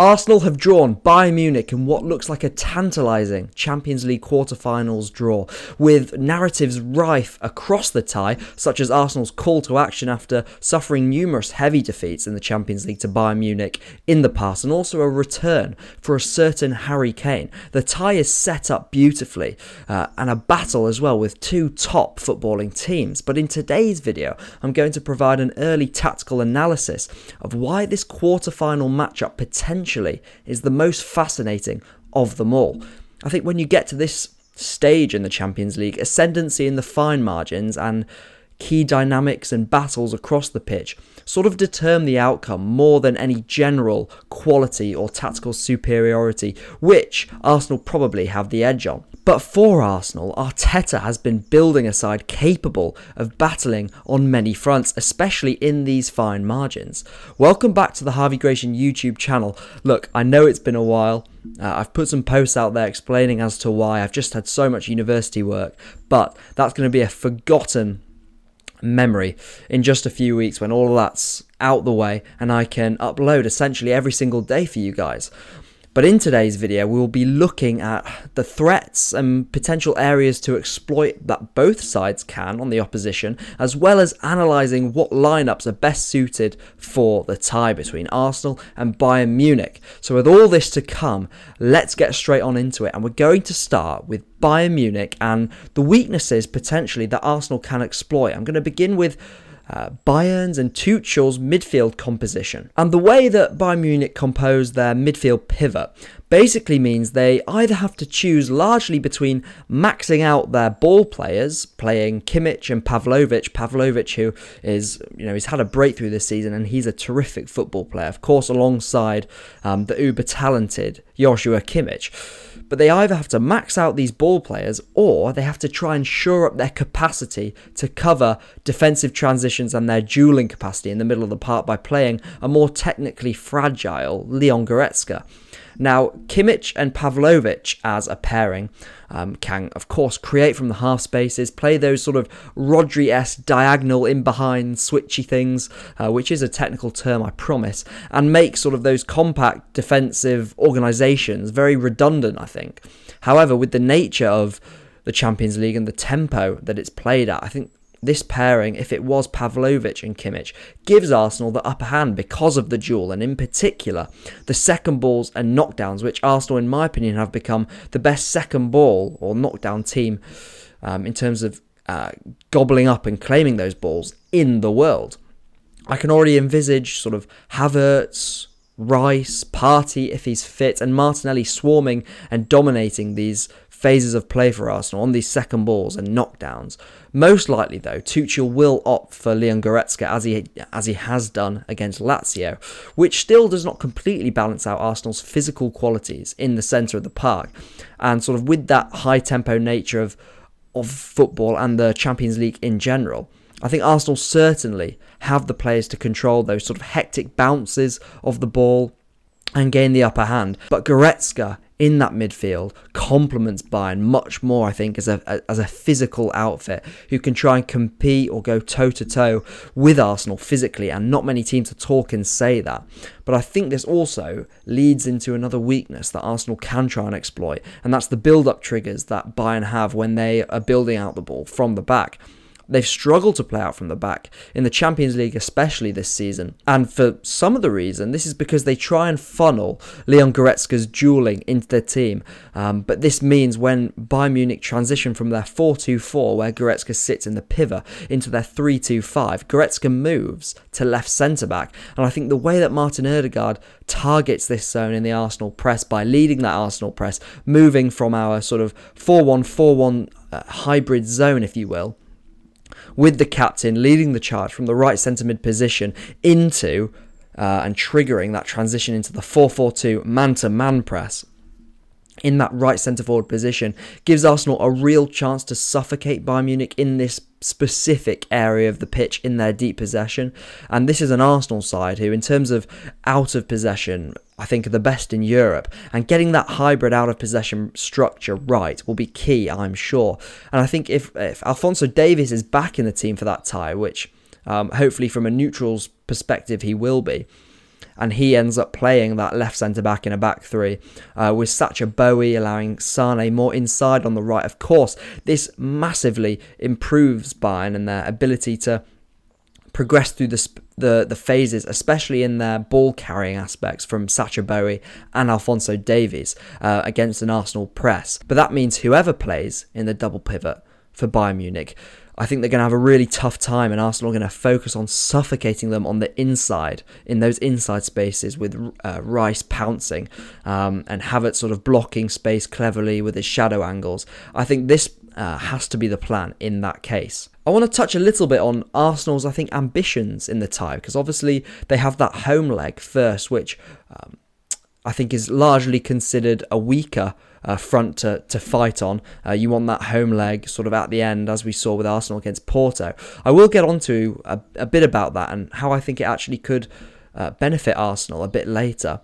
Arsenal have drawn Bayern Munich in what looks like a tantalising Champions League quarter-finals draw, with narratives rife across the tie, such as Arsenal's call to action after suffering numerous heavy defeats in the Champions League to Bayern Munich in the past, and also a return for a certain Harry Kane. The tie is set up beautifully, and a battle as well with two top footballing teams. But in today's video, I'm going to provide an early tactical analysis of why this quarter-final matchup potentially is the most fascinating of them all. I think when you get to this stage in the Champions League, ascendancy in the fine margins and key dynamics and battles across the pitch sort of determine the outcome more than any general quality or tactical superiority, which Arsenal probably have the edge on. But for Arsenal, Arteta has been building a side capable of battling on many fronts, especially in these fine margins. Welcome back to the Harvey Gratian YouTube channel. Look, I know it's been a while. I've put some posts out there explaining as to why. I've just had so much university work, but that's going to be a forgotten memory in just a few weeks when all of that's out the way and I can upload essentially every single day for you guys. But in today's video, we will be looking at the threats and potential areas to exploit that both sides can on the opposition, as well as analysing what lineups are best suited for the tie between Arsenal and Bayern Munich. So with all this to come, let's get straight on into it. And we're going to start with Bayern Munich and the weaknesses potentially that Arsenal can exploit. I'm going to begin with Bayern's and Tuchel's midfield composition. And the way that Bayern Munich compose their midfield pivot basically means they either have to choose largely between maxing out their ball players, playing Kimmich and Pavlovic. Pavlovic, who is, he's had a breakthrough this season and he's a terrific football player, of course, alongside the uber talented Joshua Kimmich. But they either have to max out these ball players or they have to try and shore up their capacity to cover defensive transitions and their duelling capacity in the middle of the park by playing a more technically fragile Leon Goretzka. Now, Kimmich and Pavlovic as a pairing can, of course, create from the half spaces, play those sort of Rodri-esque diagonal in-behind switchy things, which is a technical term, I promise, and make sort of those compact defensive organisations very redundant, I think. However, with the nature of the Champions League and the tempo that it's played at, I think this pairing, if it was Pavlovic and Kimmich, gives Arsenal the upper hand because of the duel, and in particular, the second balls and knockdowns, which Arsenal, in my opinion, have become the best second ball or knockdown team in terms of gobbling up and claiming those balls in the world. I can already envisage sort of Havertz, Rice, Partey if he's fit, and Martinelli swarming and dominating these phases of play for Arsenal on these second balls and knockdowns. Most likely, though, Tuchel will opt for Leon Goretzka as he has done against Lazio, which still does not completely balance out Arsenal's physical qualities in the centre of the park. And sort of with that high-tempo nature of football and the Champions League in general, I think Arsenal certainly have the players to control those sort of hectic bounces of the ball and gain the upper hand. But Goretzka in that midfield complements Bayern much more, I think, as a physical outfit who can try and compete or go toe-to-toe with Arsenal physically, and not many teams at all can say that. But I think this also leads into another weakness that Arsenal can try and exploit, and that's the build-up triggers that Bayern have when they are building out the ball from the back. They've struggled to play out from the back, in the Champions League especially this season. And for some of the reason, this is because they try and funnel Leon Goretzka's duelling into their team. But this means when Bayern Munich transition from their 4-2-4, where Goretzka sits in the pivot, into their 3-2-5, Goretzka moves to left centre-back. And I think the way that Martin Odegaard targets this zone in the Arsenal press by leading that Arsenal press, moving from our sort of 4-1-4-1 hybrid zone, if you will, with the captain leading the charge from the right centre mid position into and triggering that transition into the 4-4-2 man-to-man press in that right centre forward position, gives Arsenal a real chance to suffocate Bayern Munich in this specific area of the pitch in their deep possession. And this is an Arsenal side who, in terms of out of possession, I think are the best in Europe, and getting that hybrid out of possession structure right will be key, I'm sure. And I think if Alphonso Davies is back in the team for that tie, which hopefully from a neutral's perspective he will be, and he ends up playing that left centre-back in a back three, with Sacha Boey allowing Sane more inside on the right. Of course, this massively improves Bayern and their ability to progress through the phases, especially in their ball carrying aspects from Sacha Boey and Alphonso Davies against an Arsenal press. But that means whoever plays in the double pivot for Bayern Munich, I think they're going to have a really tough time, and Arsenal are going to focus on suffocating them on the inside, in those inside spaces, with Rice pouncing and Havertz sort of blocking space cleverly with his shadow angles. I think this has to be the plan in that case. I want to touch a little bit on Arsenal's, I think, ambitions in the tie, because obviously they have that home leg first, which I think is largely considered a weaker front to fight on. You want that home leg sort of at the end, as we saw with Arsenal against Porto. I will get onto a bit about that and how I think it actually could benefit Arsenal a bit later.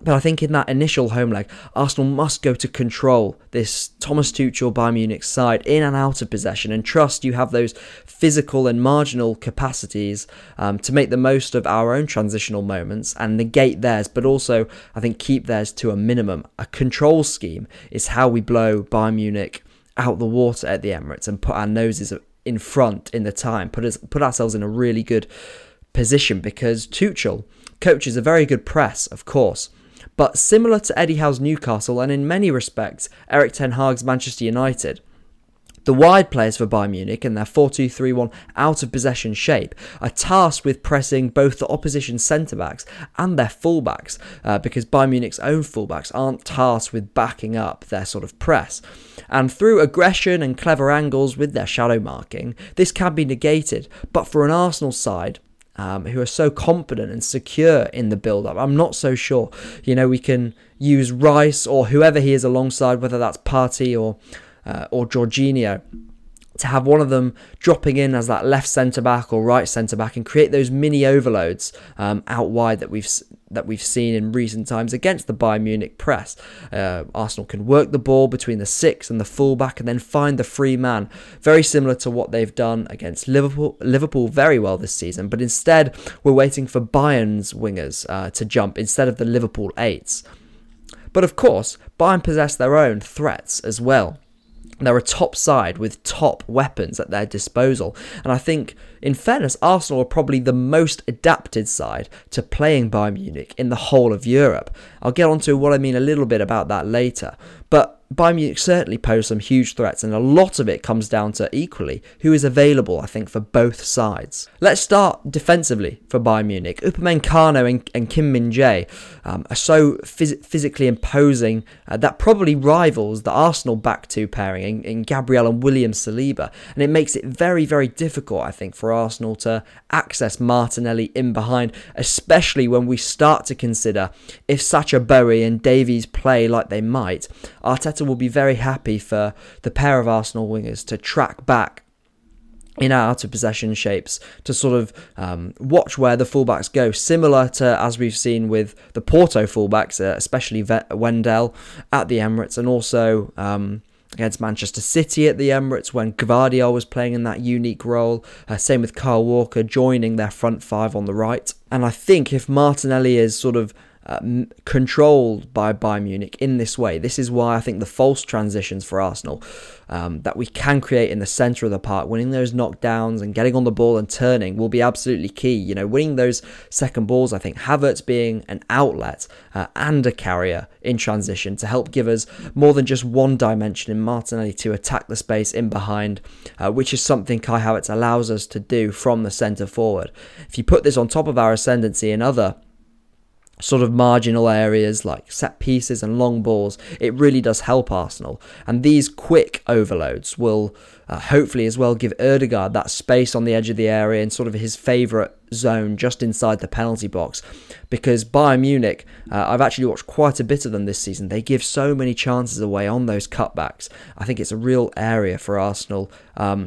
But I think in that initial home leg, Arsenal must go to control this Thomas Tuchel Bayern Munich side in and out of possession, and trust you have those physical and marginal capacities to make the most of our own transitional moments and negate theirs, but also I think keep theirs to a minimum. A control scheme is how we blow Bayern Munich out the water at the Emirates and put our noses in front in the time, put ourselves in a really good position, because Tuchel coaches a very good press, of course. But similar to Eddie Howe's Newcastle, and in many respects Erik ten Hag's Manchester United, the wide players for Bayern Munich in their 4-2-3-1 out-of-possession shape are tasked with pressing both the opposition centre-backs and their full-backs, because Bayern Munich's own full-backs aren't tasked with backing up their sort of press. And through aggression and clever angles with their shadow marking, this can be negated. But for an Arsenal side, who are so confident and secure in the build-up, I'm not so sure. We can use Rice or whoever he is alongside, whether that's Partey or Jorginho, to have one of them dropping in as that left centre-back or right centre-back and create those mini overloads out wide that we've seen in recent times against the Bayern Munich press. Arsenal can work the ball between the six and the full-back and then find the free man, very similar to what they've done against Liverpool very well this season. But instead, we're waiting for Bayern's wingers to jump instead of the Liverpool eights. But of course, Bayern possess their own threats as well. They're a top side with top weapons at their disposal. And I think, in fairness, Arsenal are probably the most adapted side to playing Bayern Munich in the whole of Europe. I'll get onto what I mean a little bit about that later. But Bayern Munich certainly pose some huge threats, and a lot of it comes down to equally who is available, I think, for both sides. Let's start defensively for Bayern Munich. Upamecano and Kim Min-jae are so physically imposing that probably rivals the Arsenal back two pairing in Gabriel and William Saliba, and it makes it very, very difficult, I think, for Arsenal to access Martinelli in behind, especially when we start to consider if Sacha Boey and Davies play like they might. Arteta will be very happy for the pair of Arsenal wingers to track back in our out-of-possession shapes to sort of watch where the fullbacks go, similar to as we've seen with the Porto fullbacks, especially Wendell at the Emirates, and also against Manchester City at the Emirates when Guardiola was playing in that unique role. Same with Kyle Walker joining their front five on the right. And I think if Martinelli is sort of controlled by Bayern Munich in this way, this is why I think the false transitions for Arsenal that we can create in the centre of the park, winning those knockdowns and getting on the ball and turning, will be absolutely key. Winning those second balls, I think Havertz being an outlet and a carrier in transition to help give us more than just one dimension in Martinelli to attack the space in behind, which is something Kai Havertz allows us to do from the centre forward. If you put this on top of our ascendancy in other sort of marginal areas like set pieces and long balls, it really does help Arsenal. And these quick overloads will hopefully as well give Odegaard that space on the edge of the area in sort of his favourite zone just inside the penalty box, because Bayern Munich, I've actually watched quite a bit of them this season, they give so many chances away on those cutbacks. I think it's a real area for Arsenal,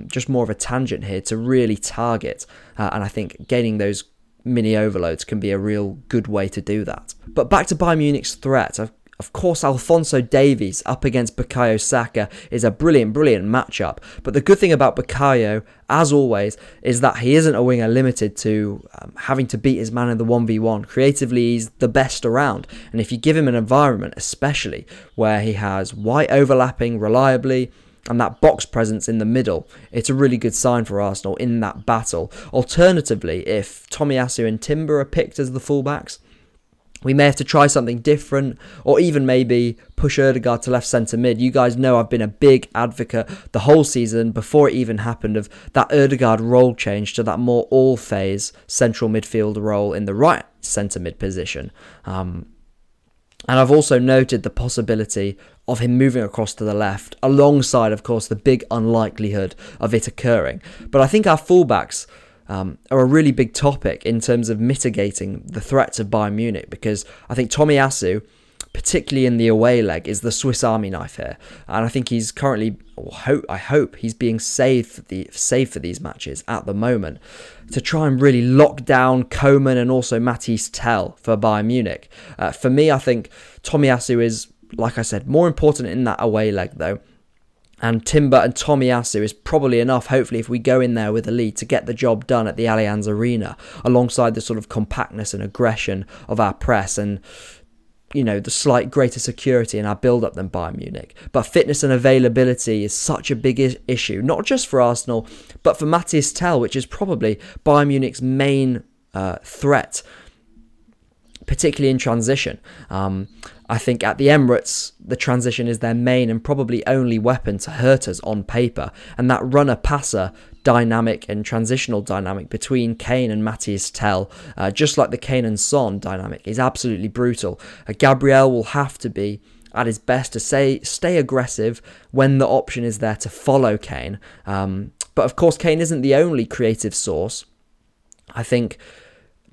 just more of a tangent here to really target, and I think gaining those mini overloads can be a real good way to do that. But back to Bayern Munich's threat, Of course, Alphonso Davies up against Bukayo Saka is a brilliant matchup. But the good thing about Bukayo, as always, is that he isn't a winger limited to having to beat his man in the 1v1. Creatively, he's the best around. And if you give him an environment, especially where he has wide overlapping reliably, and that box presence in the middle, it's a really good sign for Arsenal in that battle. Alternatively, if Tomiyasu and Timber are picked as the fullbacks, we may have to try something different, or even maybe push Odegaard to left centre mid. You guys know I've been a big advocate the whole season, before it even happened, of that Odegaard role change to that more all-phase central midfield role in the right centre mid position. And I've also noted the possibility of him moving across to the left, alongside, of course, the big unlikelihood of it occurring. But I think our fullbacks are a really big topic in terms of mitigating the threats of Bayern Munich, because I think Tomiyasu, particularly in the away leg, is the Swiss Army knife here, and I think he's currently, I hope he's being saved for these matches at the moment, to try and really lock down Coman and also Mathys Tel for Bayern Munich. For me, I think Tomiyasu is, like I said, more important in that away leg though. And Timber and Tomiyasu is probably enough, hopefully, if we go in there with a lead, to get the job done at the Allianz Arena, alongside the sort of compactness and aggression of our press and, you know, the slight greater security in our build-up than Bayern Munich. But fitness and availability is such a big issue, not just for Arsenal, but for Mathys Tel, which is probably Bayern Munich's main threat, particularly in transition. I think at the Emirates, the transition is their main and probably only weapon to hurt us on paper. And that runner-passer dynamic and transitional dynamic between Kane and Mathys Tel, just like the Kane and Son dynamic, is absolutely brutal. Gabriel will have to be at his best to stay aggressive when the option is there to follow Kane. But of course, Kane isn't the only creative source. I think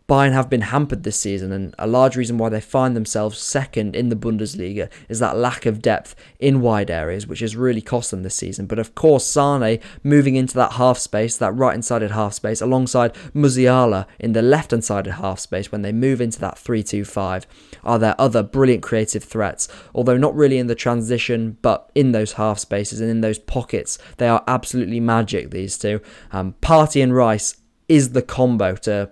Bayern have been hampered this season, and a large reason why they find themselves second in the Bundesliga is that lack of depth in wide areas, which has really cost them this season. But of course, Sane moving into that half space, that right-hand-sided half space, alongside Musiala in the left-hand-sided half space when they move into that 3-2-5, are their other brilliant creative threats. Although not really in the transition, but in those half spaces and in those pockets, they are absolutely magic, these two. Partey and Rice is the combo to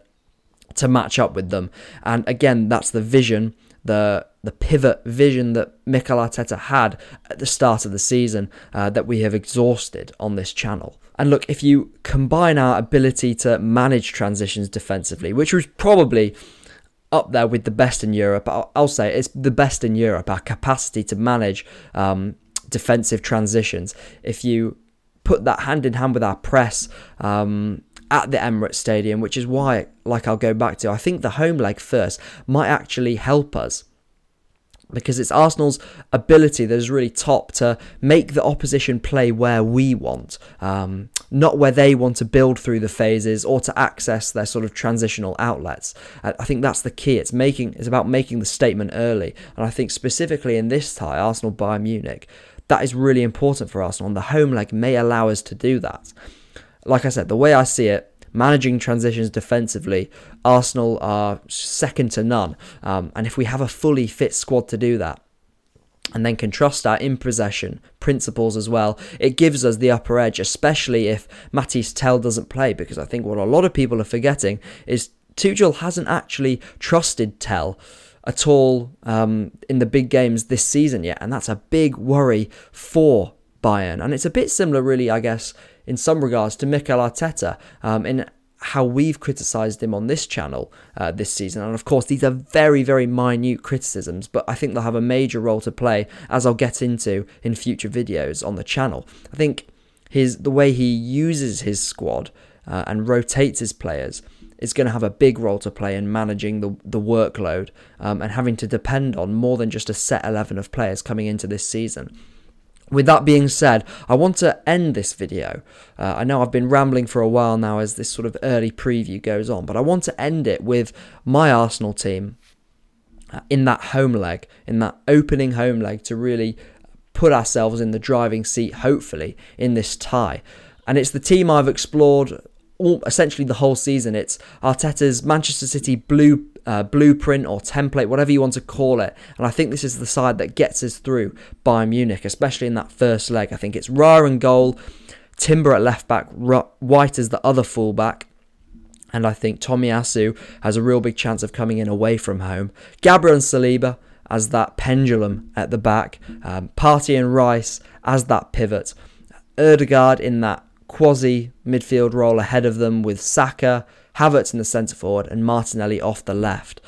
match up with them. And again, that's the vision, the pivot vision that Mikel Arteta had at the start of the season, that we have exhausted on this channel. And look, if you combine our ability to manage transitions defensively, which was probably up there with the best in Europe, I'll say it's the best in Europe, our capacity to manage defensive transitions. If you put that hand in hand with our press, at the Emirates Stadium, which is why, like I'll go back to, I think the home leg first might actually help us, because it's Arsenal's ability that is really top to make the opposition play where we want, not where they want to build through the phases or to access their sort of transitional outlets. I think that's the key. It's about making the statement early, and I think specifically in this tie, Arsenal-Bayern Munich, that is really important for Arsenal, and the home leg may allow us to do that. Like I said, the way I see it, managing transitions defensively, Arsenal are second to none. And if we have a fully fit squad to do that, and then can trust our in-possession principles as well, it gives us the upper edge, especially if Mathys Tel doesn't play, because I think what a lot of people are forgetting is Tuchel hasn't actually trusted Tel at all in the big games this season yet, and that's a big worry for Bayern. And it's a bit similar, really, I guess, in some regards to Mikel Arteta, in how we've criticised him on this channel this season. And of course, these are very, very minute criticisms, but I think they'll have a major role to play, as I'll get into in future videos on the channel. I think the way he uses his squad and rotates his players is going to have a big role to play in managing the workload and having to depend on more than just a set 11 of players coming into this season. With that being said, I want to end this video. I know I've been rambling for a while now as this sort of early preview goes on, but I want to end it with my Arsenal team in that home leg, in that opening home leg, to really put ourselves in the driving seat, hopefully, in this tie. And it's the team I've explored essentially the whole season. It's Arteta's Manchester City blueprint or template, whatever you want to call it. And I think this is the side that gets us through Bayern Munich, especially in that first leg. I think it's Raya in goal, Timber at left back, White as the other fullback. And I think Tomiyasu has a real big chance of coming in away from home. Gabriel and Saliba as that pendulum at the back. Partey and Rice as that pivot. Odegaard in that quasi midfield role ahead of them with Saka, Havertz in the centre forward and Martinelli off the left.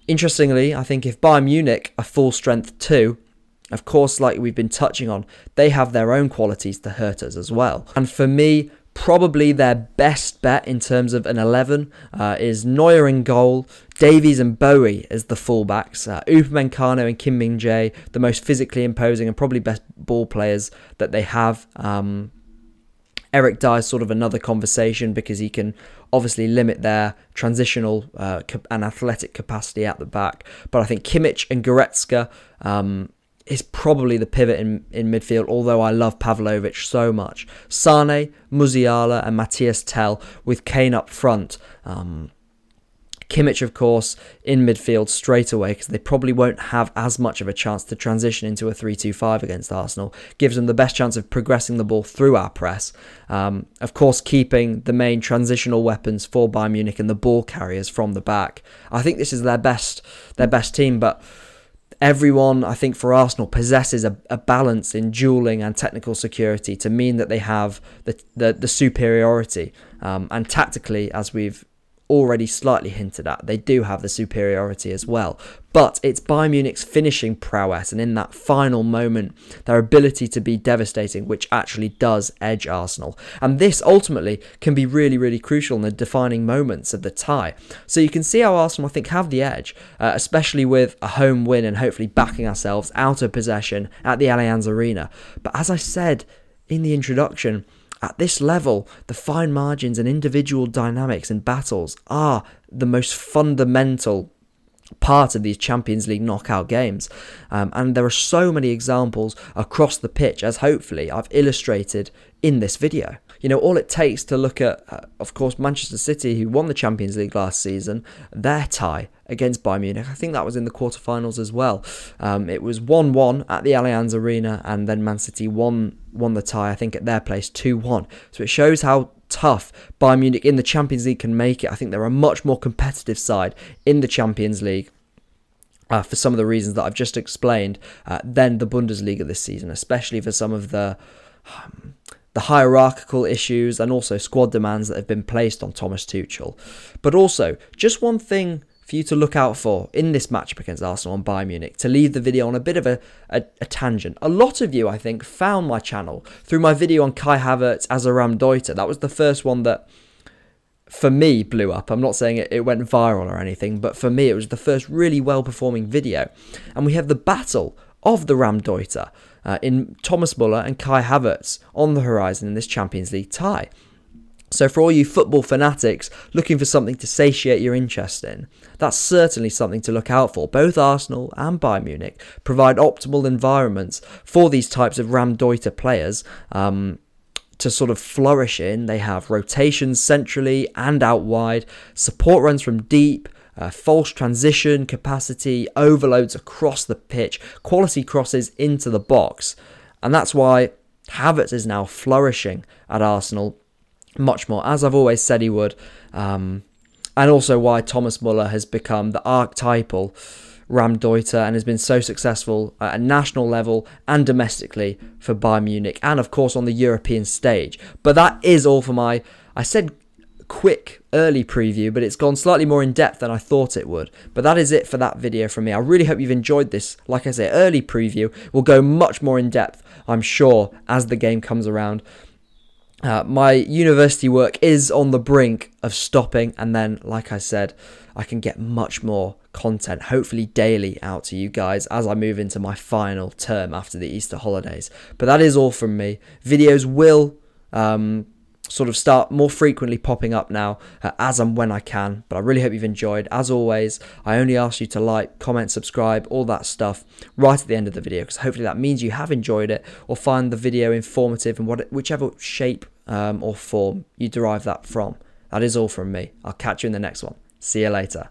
Interestingly, I think if Bayern Munich are full strength too, of course, like we've been touching on, they have their own qualities to hurt us as well. And for me, probably their best bet in terms of an 11 is Neuer in goal, Davies and Bowie as the fullbacks, Upamecano and Kim Min-jae, the most physically imposing and probably best ball players that they have. Eric Dyer is sort of another conversation because he can obviously limit their transitional and athletic capacity at the back. But I think Kimmich and Goretzka is probably the pivot in midfield, although I love Pavlovic so much. Sane, Musiala and Matthias Tell with Kane up front. Kimmich, of course, in midfield straight away because they probably won't have as much of a chance to transition into a 3-2-5 against Arsenal. Gives them the best chance of progressing the ball through our press. Of course, keeping the main transitional weapons for Bayern Munich and the ball carriers from the back. I think this is their best team, but everyone, I think, for Arsenal possesses a balance in duelling and technical security to mean that they have the superiority. And tactically, as we've already slightly hinted at, they do have the superiority as well. But it's Bayern Munich's finishing prowess and in that final moment, their ability to be devastating, which actually does edge Arsenal. And this ultimately can be really, really crucial in the defining moments of the tie. So you can see how Arsenal, I think, have the edge, especially with a home win and hopefully backing ourselves out of possession at the Allianz Arena. But as I said in the introduction, at this level, the fine margins and individual dynamics and battles are the most fundamental part of these Champions League knockout games. And there are so many examples across the pitch, as hopefully I've illustrated in this video. You know, all it takes to look at, of course, Manchester City, who won the Champions League last season, their tie against Bayern Munich. I think that was in the quarterfinals as well. It was 1-1 at the Allianz Arena, and then Man City won the tie, I think, at their place 2-1. So it shows how tough Bayern Munich in the Champions League can make it. I think they're a much more competitive side in the Champions League. For some of the reasons that I've just explained, than the Bundesliga this season, especially for some of the hierarchical issues and also squad demands that have been placed on Thomas Tuchel. But also, just one thing for you to look out for in this matchup against Arsenal and Bayern Munich, to leave the video on a bit of a tangent. A lot of you, I think, found my channel through my video on Kai Havertz as a Raumdeuter. That was the first one that, for me, blew up. I'm not saying it went viral or anything, but for me, it was the first really well-performing video. And we have the battle of the Raumdeuter in Thomas Müller and Kai Havertz on the horizon in this Champions League tie. So for all you football fanatics looking for something to satiate your interest in, that's certainly something to look out for. Both Arsenal and Bayern Munich provide optimal environments for these types of Raumdeuter players to sort of flourish in. They have rotations centrally and out wide, support runs from deep, false transition capacity, overloads across the pitch, quality crosses into the box. And that's why Havertz is now flourishing at Arsenal much more, as I've always said he would. And also why Thomas Müller has become the archetypal Raumdeuter and has been so successful at a national level and domestically for Bayern Munich, and of course on the European stage. But that is all for my, I said quick early preview, but it's gone slightly more in depth than I thought it would. But that is it for that video from me. I really hope you've enjoyed this. Like I say, early preview. We'll go much more in depth, I'm sure, as the game comes around. My university work is on the brink of stopping, and then, like I said, I can get much more content, hopefully daily, out to you guys as I move into my final term after the Easter holidays. But that is all from me. Videos will sort of start more frequently popping up now as and when I can. But I really hope you've enjoyed. As always, I only ask you to like, comment, subscribe, all that stuff right at the end of the video, because hopefully that means you have enjoyed it or find the video informative in whichever shape or form you derive that from. That is all from me. I'll catch you in the next one. See you later.